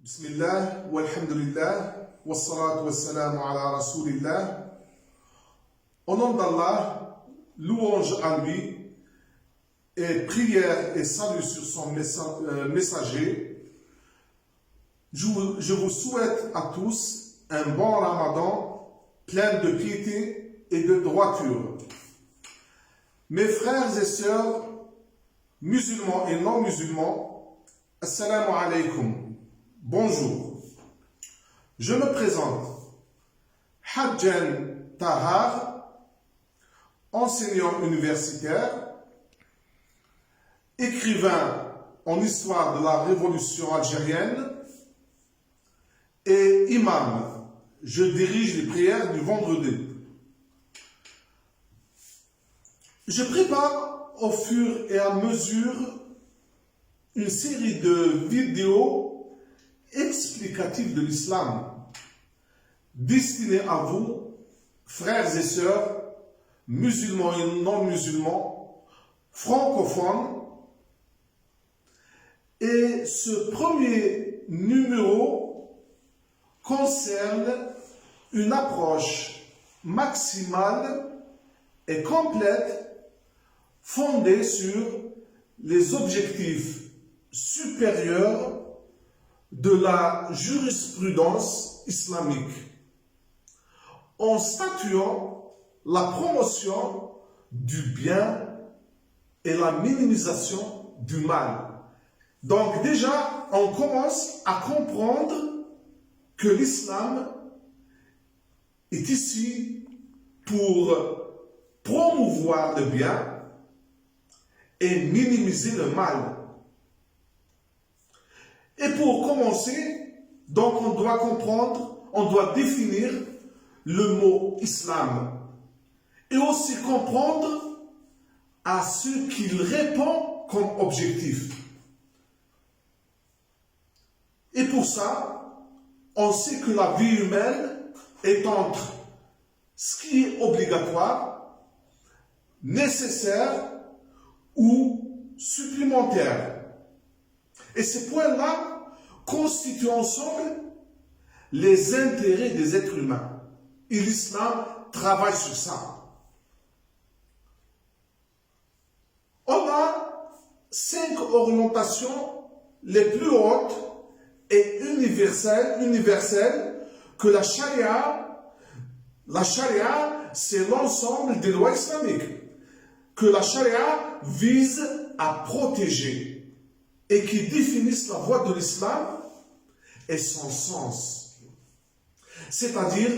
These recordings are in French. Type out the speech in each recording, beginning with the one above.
Bismillah, walhamdulillah, wassalatu wassalamu ala rasulillah. Au nom d'Allah, louange à lui, et prière et salut sur son messager. Je vous souhaite à tous un bon Ramadan plein de piété et de droiture. Mes frères et sœurs, musulmans et non musulmans, assalamu alaikum. Bonjour, je me présente, Hadjan Tahar, enseignant universitaire, écrivain en histoire de la révolution algérienne et imam. Je dirige les prières du vendredi. Je prépare au fur et à mesure une série de vidéos explicatif de l'islam, destiné à vous, frères et sœurs, musulmans et non musulmans, francophones. Et ce premier numéro concerne une approche maximale et complète fondée sur les objectifs supérieurs de la jurisprudence islamique, en statuant la promotion du bien et la minimisation du mal. Donc déjà, on commence à comprendre que l'islam est ici pour promouvoir le bien et minimiser le mal. Et pour commencer, donc on doit comprendre, on doit définir le mot islam et aussi comprendre à ce qu'il répond comme objectif. Et pour ça, on sait que la vie humaine est entre ce qui est obligatoire, nécessaire ou supplémentaire. Et ces points-là constituent ensemble les intérêts des êtres humains. Et l'islam travaille sur ça. On a 5 orientations les plus hautes et universelles que la charia. La charia, c'est l'ensemble des lois islamiques que la charia vise à protéger et qui définissent la voie de l'islam et son sens. C'est-à-dire,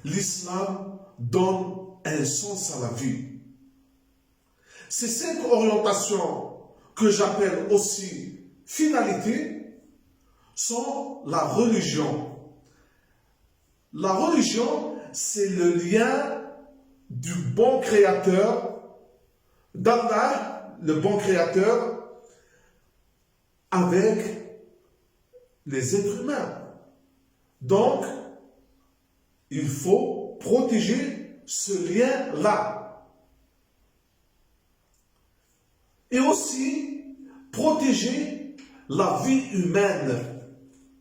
l'islam donne un sens à la vie. Ces 5 orientations, que j'appelle aussi finalités, sont la religion. La religion, c'est le lien du bon créateur, d'Allah, le bon créateur, avec les êtres humains. Donc, il faut protéger ce lien-là. Et aussi, protéger la vie humaine.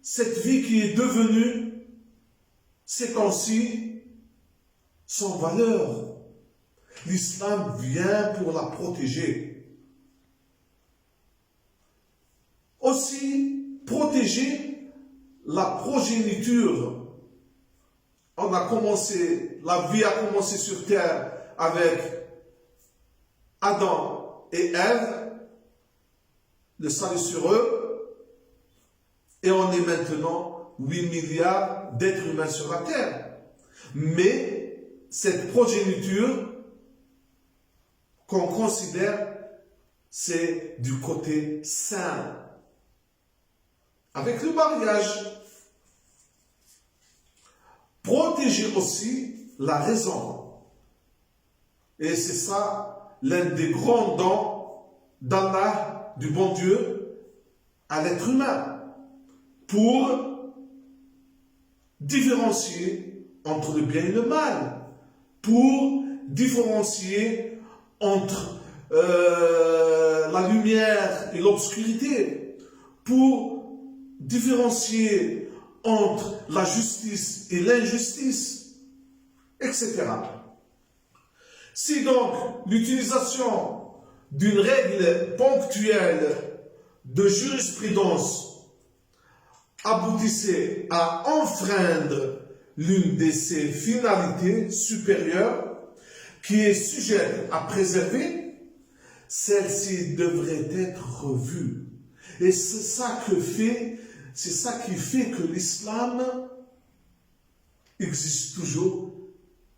Cette vie qui est devenue, ces temps-ci, sans valeur. L'islam vient pour la protéger. Aussi, protéger la progéniture. La vie a commencé sur terre avec Adam et Ève, le salut sur eux, et on est maintenant 8 milliards d'êtres humains sur la terre. Mais cette progéniture qu'on considère, c'est du côté sain. Avec le mariage, protéger aussi la raison. Et c'est ça l'un des grands dons d'Allah, du bon Dieu, à l'être humain, pour différencier entre le bien et le mal, pour différencier entre la lumière et l'obscurité, pour différencier entre la justice et l'injustice, etc. Si donc l'utilisation d'une règle ponctuelle de jurisprudence aboutissait à enfreindre l'une de ses finalités supérieures qui est sujette à préserver, celle-ci devrait être revue. Et c'est ça qui fait que l'islam existe toujours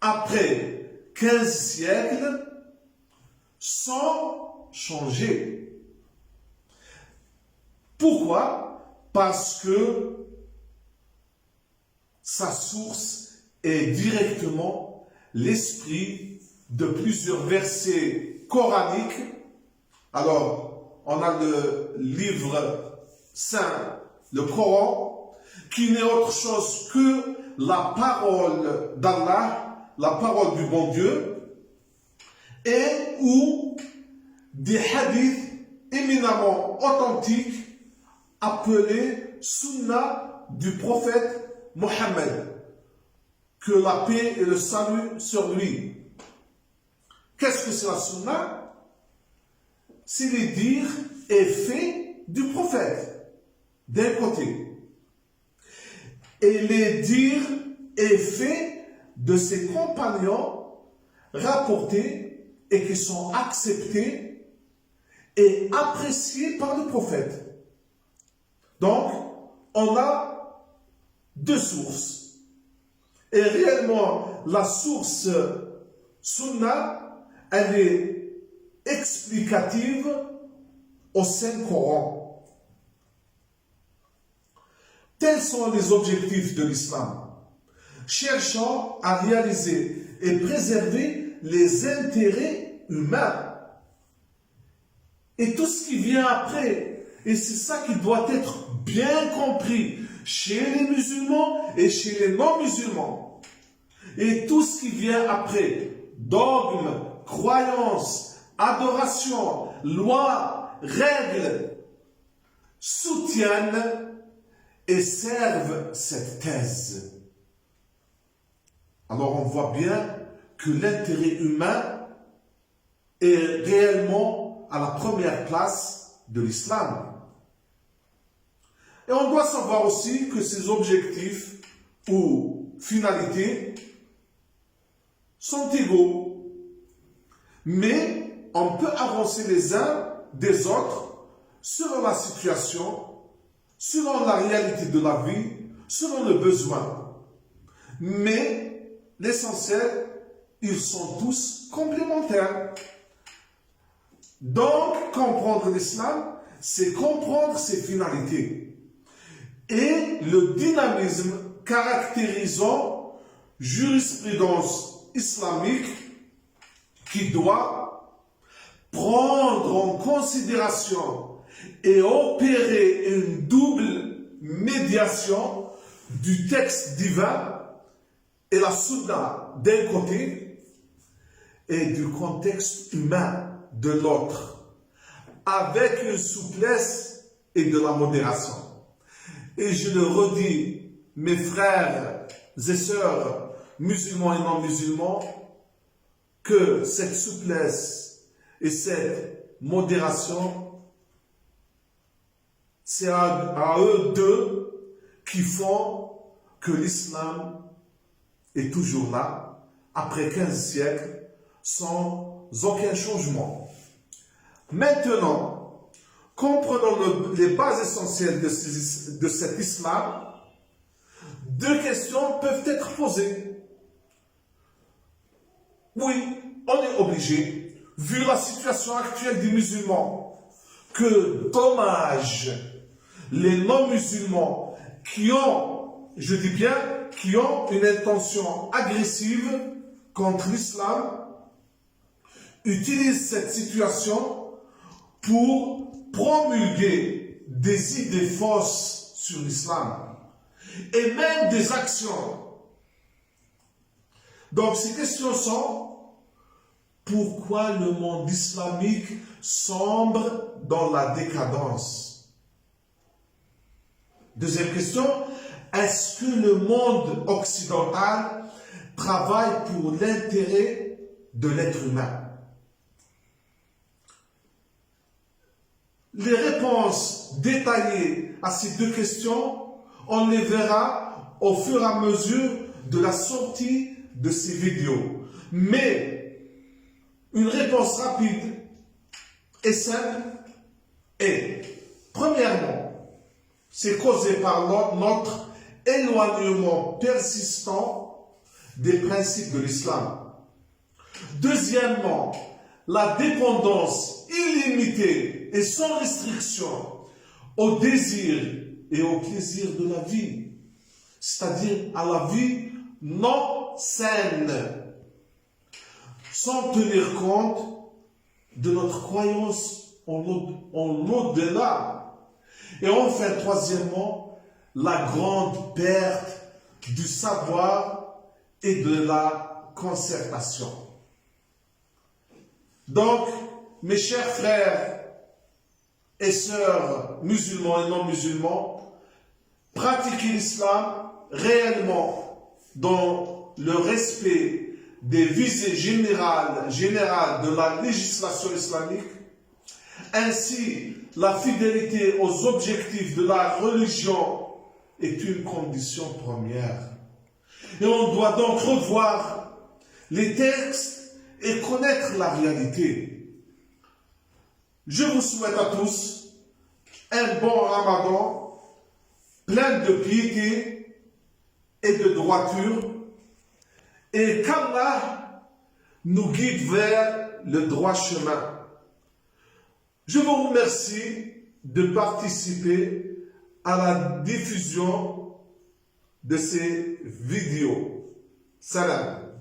après 15 siècles sans changer. Pourquoi? Parce que sa source est directement l'esprit de plusieurs versets coraniques. Alors, on a le livre saint, le Coran, qui n'est autre chose que la parole d'Allah, la parole du bon Dieu, et ou des hadiths éminemment authentiques appelés Sunna du prophète Mohammed, que la paix et le salut sur lui. Qu'est-ce que c'est la Sunna? C'est les dires et faits du prophète, d'un côté, et les dires et faits de ses compagnons rapportés et qui sont acceptés et appréciés par le prophète. Donc, on a deux sources. Et réellement, la source Sunna, elle est explicative au Saint-Coran. Tels sont les objectifs de l'islam, cherchant à réaliser et préserver les intérêts humains. Et tout ce qui vient après, et c'est ça qui doit être bien compris chez les musulmans et chez les non-musulmans. Et tout ce qui vient après, dogmes, croyances, adoration, lois, règles, soutiennent et servent cette thèse. Alors on voit bien que l'intérêt humain est réellement à la première place de l'islam. Et on doit savoir aussi que ces objectifs ou finalités sont égaux. Mais on peut avancer les uns des autres selon la situation, selon la réalité de la vie, selon le besoin. Mais l'essentiel, ils sont tous complémentaires. Donc, comprendre l'islam, c'est comprendre ses finalités et le dynamisme caractérisant jurisprudence islamique qui doit prendre en considération et opérer une double médiation du texte divin et la sunna d'un côté et du contexte humain de l'autre, avec une souplesse et de la modération. Et je le redis, mes frères et sœurs, musulmans et non musulmans, que cette souplesse et cette modération, c'est à eux deux qui font que l'islam est toujours là, après 15 siècles, sans aucun changement. Maintenant, comprenons les bases essentielles de cet islam. Deux questions peuvent être posées. Oui, on est obligé, vu la situation actuelle des musulmans, que dommage les non-musulmans qui ont, je dis bien, qui ont une intention agressive contre l'islam, utilisent cette situation pour promulguer des idées fausses sur l'islam et même des actions. Donc ces questions sont: pourquoi le monde islamique sombre dans la décadence? Deuxième question, est-ce que le monde occidental travaille pour l'intérêt de l'être humain? Les réponses détaillées à ces deux questions, on les verra au fur et à mesure de la sortie de ces vidéos. Mais une réponse rapide et simple est, premièrement, c'est causé par notre éloignement persistant des principes de l'islam. Deuxièmement, la dépendance illimitée et sans restriction au désir et au plaisir de la vie, c'est-à-dire à la vie non saine, sans tenir compte de notre croyance en l'au-delà. Et enfin, troisièmement, la grande perte du savoir et de la concertation. Donc, mes chers frères et sœurs musulmans et non musulmans, pratiquez l'islam réellement dans le respect des visées générales de la législation islamique. Ainsi, la fidélité aux objectifs de la religion est une condition première. Et on doit donc revoir les textes et connaître la réalité. Je vous souhaite à tous un bon Ramadan, plein de piété et de droiture, et qu'Allah nous guide vers le droit chemin. Je vous remercie de participer à la diffusion de ces vidéos. Salam.